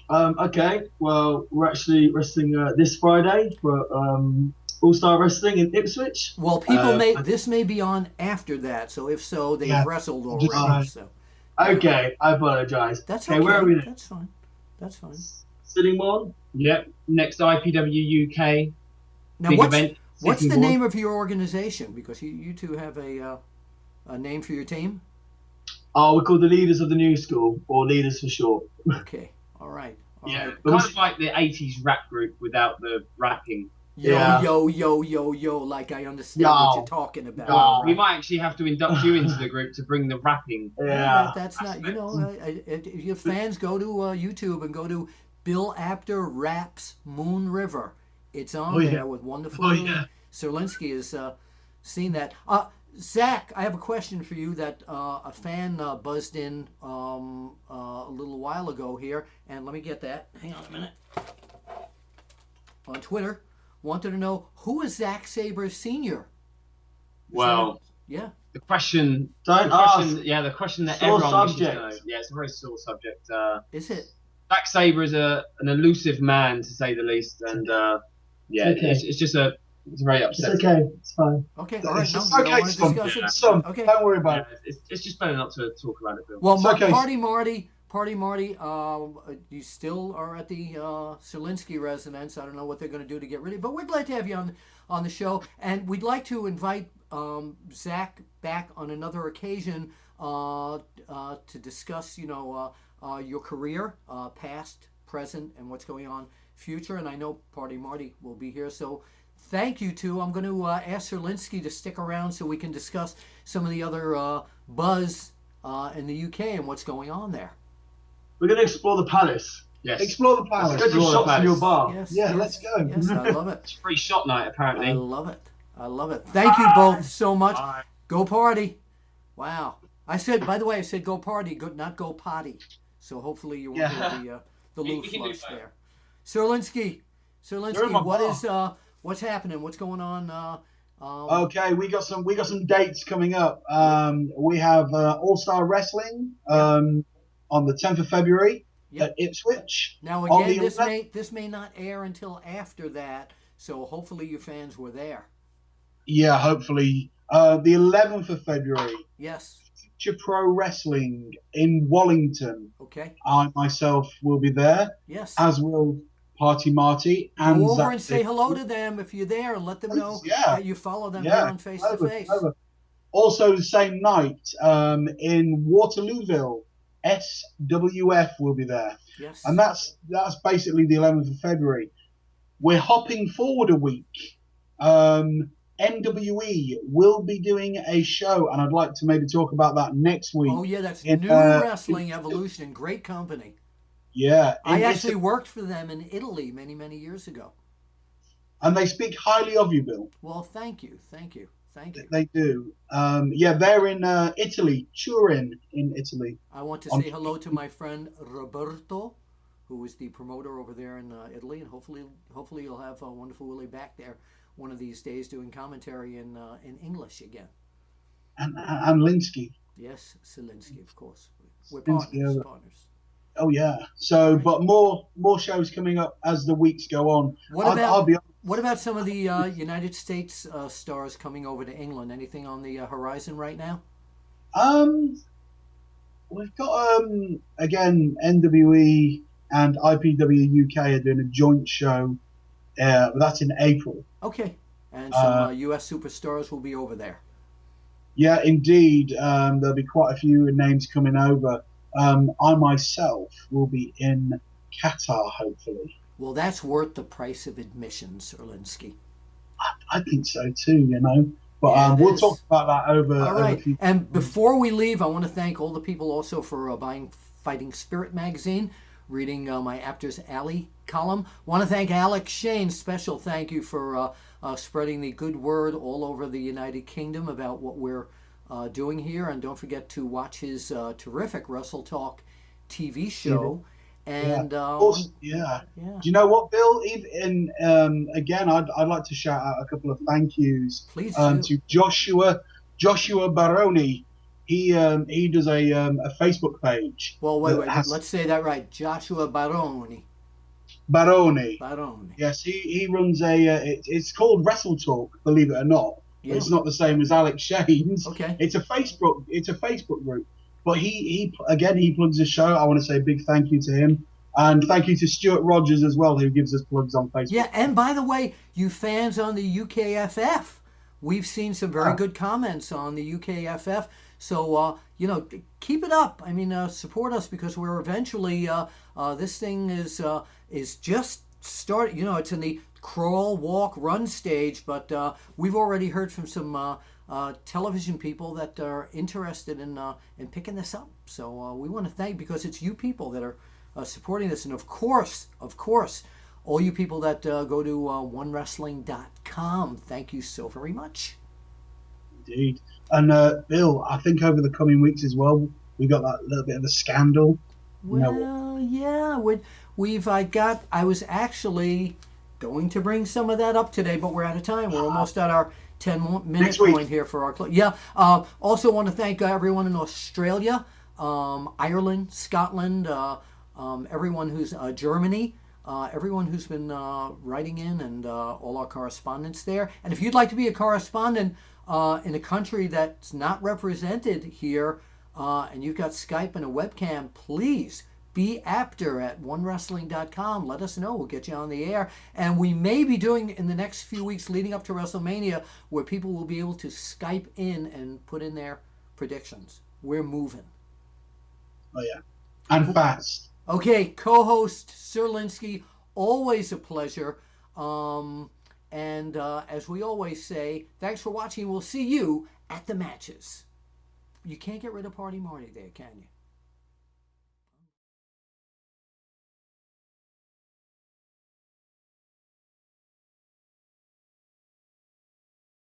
Speaker 6: Okay, well, we're actually wrestling this Friday for All-Star Wrestling in Ipswich.
Speaker 1: Well, this may be on after that, so if so, they've wrestled already. So.
Speaker 6: Okay, I apologize.
Speaker 1: That's
Speaker 6: okay. Where are we?
Speaker 1: That's fine. That's fine.
Speaker 6: Sitting on.
Speaker 4: Yep. Next IPW UK.
Speaker 1: Now,
Speaker 4: big
Speaker 1: what's
Speaker 4: event.
Speaker 1: the name of your organization? Because you two have a name for your team.
Speaker 6: Oh, we're called the Leaders of the New School, or Leaders for short.
Speaker 1: Okay. All right. All
Speaker 4: Yeah.
Speaker 1: right.
Speaker 4: Kind of like the 80s rap group without the rapping.
Speaker 1: Yo, like I understand what you're talking about.
Speaker 6: Yo.
Speaker 4: We might actually have to induct you into the group to bring the rapping.
Speaker 6: Yeah.
Speaker 1: That's not, if your fans go to YouTube and go to Bill Apter Raps Moon River. It's on there with wonderful. Sir Linsky has seen that. Zach, I have a question for you that a fan buzzed in a little while ago here, and let me get that. Hang on a minute. On Twitter, wanted to know, who is Zack Sabre Sr.?
Speaker 4: Well,
Speaker 1: yeah.
Speaker 4: The question.
Speaker 6: Don't ask.
Speaker 4: Yeah, the question that
Speaker 6: Sore
Speaker 4: everyone wishes to
Speaker 6: subject.
Speaker 4: know. Yeah, it's a very sore subject.
Speaker 1: Is it?
Speaker 4: Zack Sabre is an elusive man, to say the least, and it's just it's very upsetting.
Speaker 6: It's okay. It's fine.
Speaker 1: Okay, all right.
Speaker 6: It's
Speaker 1: No,
Speaker 6: just
Speaker 1: you don't
Speaker 6: okay,
Speaker 1: want to discuss it?
Speaker 6: Son,
Speaker 1: Okay.
Speaker 6: don't worry about it.
Speaker 4: It's just better not to talk about it, Bill.
Speaker 1: Well,
Speaker 6: It's okay.
Speaker 1: Party Marty, you still are at the Linsky residence. I don't know what they're going to do to get rid of you, but we're glad to have you on the show, and we'd like to invite Zach back on another occasion to discuss, your career, past, present, and what's going on future. And I know Party Marty will be here, so thank you two. I'm going to ask Sir Linsky to stick around so we can discuss some of the other buzz in the UK and what's going on there.
Speaker 6: We're going to explore the palace.
Speaker 4: Yes.
Speaker 6: Explore the palace. Go to
Speaker 4: Explore the
Speaker 6: shots in your
Speaker 4: palace.
Speaker 6: bar.
Speaker 1: Yes,
Speaker 6: let's go.
Speaker 1: Yes, I love it.
Speaker 4: It's free shot night, apparently.
Speaker 1: I love it. Thank you both so much.
Speaker 4: Bye.
Speaker 1: Go party. Wow. I said go party, not go potty. So hopefully you won't hear the
Speaker 4: You
Speaker 1: loose
Speaker 4: can do
Speaker 1: flush
Speaker 4: that.
Speaker 1: there. Sir Linsky,
Speaker 6: in my
Speaker 1: what's happening? What's going on?
Speaker 2: Okay, we got some dates coming up. We have All-Star Wrestling on the 10th of February at Ipswich.
Speaker 1: Now
Speaker 2: On
Speaker 1: again,
Speaker 2: the
Speaker 1: this may not air until after that, so hopefully your fans were there.
Speaker 2: Yeah, hopefully. The 11th of February,
Speaker 1: Yes.
Speaker 2: Future Pro Wrestling in Wallington.
Speaker 1: Okay.
Speaker 2: I myself will be there,
Speaker 1: Yes.
Speaker 2: as will Party Marty and
Speaker 1: Go over
Speaker 2: Zack
Speaker 1: and say
Speaker 2: Sabre.
Speaker 1: hello to them if you're there, and let them know
Speaker 2: Yeah.
Speaker 1: that you follow them
Speaker 2: Yeah,
Speaker 1: here on Face to Face.
Speaker 2: over. Also, the same night in Waterlooville, SWF will be there.
Speaker 1: Yes.
Speaker 2: And that's basically the 11th of February. We're hopping forward a week. NWE will be doing a show, and I'd like to maybe talk about that next week.
Speaker 1: Oh yeah, that's
Speaker 2: in,
Speaker 1: New Wrestling Evolution. Great company.
Speaker 2: Yeah.
Speaker 1: I actually worked for them in Italy many years ago.
Speaker 2: And they speak highly of you, Bill.
Speaker 1: Well, thank you.
Speaker 2: They do. They're in Italy, Turin in Italy.
Speaker 1: I want to say hello to my friend Roberto, who is the promoter over there in Italy, and hopefully you'll have Wonderful Willie back there one of these days doing commentary in English again.
Speaker 2: And Linsky.
Speaker 1: Yes, Linsky, of course. We're
Speaker 2: Linsky,
Speaker 1: partners.
Speaker 2: Oh yeah. So, but more shows coming up as the weeks go on.
Speaker 1: What about some of the United States stars coming over to England? Anything on the horizon right now?
Speaker 2: We've got again NWE and IPW UK are doing a joint show. But that's in April.
Speaker 1: Okay. And some US superstars will be over there.
Speaker 2: Yeah, indeed. There'll be quite a few names coming over. I myself will be in Qatar, hopefully.
Speaker 1: Well, that's worth the price of admission, Sir Linsky.
Speaker 2: I think so too, But we'll talk about that over.
Speaker 1: All right.
Speaker 2: Over a few...
Speaker 1: And before we leave, I want to thank all the people also for buying Fighting Spirit magazine, reading my Apter's Alley column. Want to thank Alex Shane. Special thank you for spreading the good word all over the United Kingdom about what we're doing here, and don't forget to watch his terrific Wrestle Talk TV show. And
Speaker 2: also,
Speaker 1: yeah.
Speaker 2: Do you know what, Bill? Even again, I'd like to shout out a couple of thank yous.
Speaker 1: Please
Speaker 2: to Joshua Baroni. He does a Facebook page.
Speaker 1: Well, wait, let's say that right. Joshua Baroni.
Speaker 2: Baroni.
Speaker 1: Baroni.
Speaker 2: Yes, he runs it's called Wrestle Talk, believe it or not.
Speaker 1: Yeah.
Speaker 2: It's not the same as Alex Shane's.
Speaker 1: Okay.
Speaker 2: It's a Facebook group. But he plugs the show. I want to say a big thank you to him. And thank you to Stuart Rogers as well, who gives us plugs on Facebook.
Speaker 1: Yeah, and by the way, you fans on the UKFF, we've seen some very good comments on the UKFF. So, keep it up. I mean, support us, because we're eventually, this thing is just starting. It's in the crawl, walk, run stage, but we've already heard from some television people that are interested in picking this up. So we want to thank, because it's you people that are supporting this. And of course, all you people that go to onewrestling.com, thank you so very much.
Speaker 2: Indeed. And Bill, I think over the coming weeks as well, we got that little bit of a scandal.
Speaker 1: Well, yeah, I was actually going to bring some of that up today, but we're out of time. We're almost at our 10-minute point here for our club. Yeah. Also want to thank everyone in Australia, Ireland, Scotland, everyone who's Germany, everyone who's been writing in, and all our correspondents there. And if you'd like to be a correspondent in a country that's not represented here, and you've got Skype and a webcam, please be Apter at onewrestling.com. Let us know. We'll get you on the air. And we may be doing in the next few weeks leading up to WrestleMania, where people will be able to Skype in and put in their predictions. We're moving.
Speaker 2: Oh, yeah. And fast.
Speaker 1: Okay, co-host Sir Linsky, always a pleasure. And as we always say, thanks for watching. We'll see you at the matches. You can't get rid of Party Marty there, can you?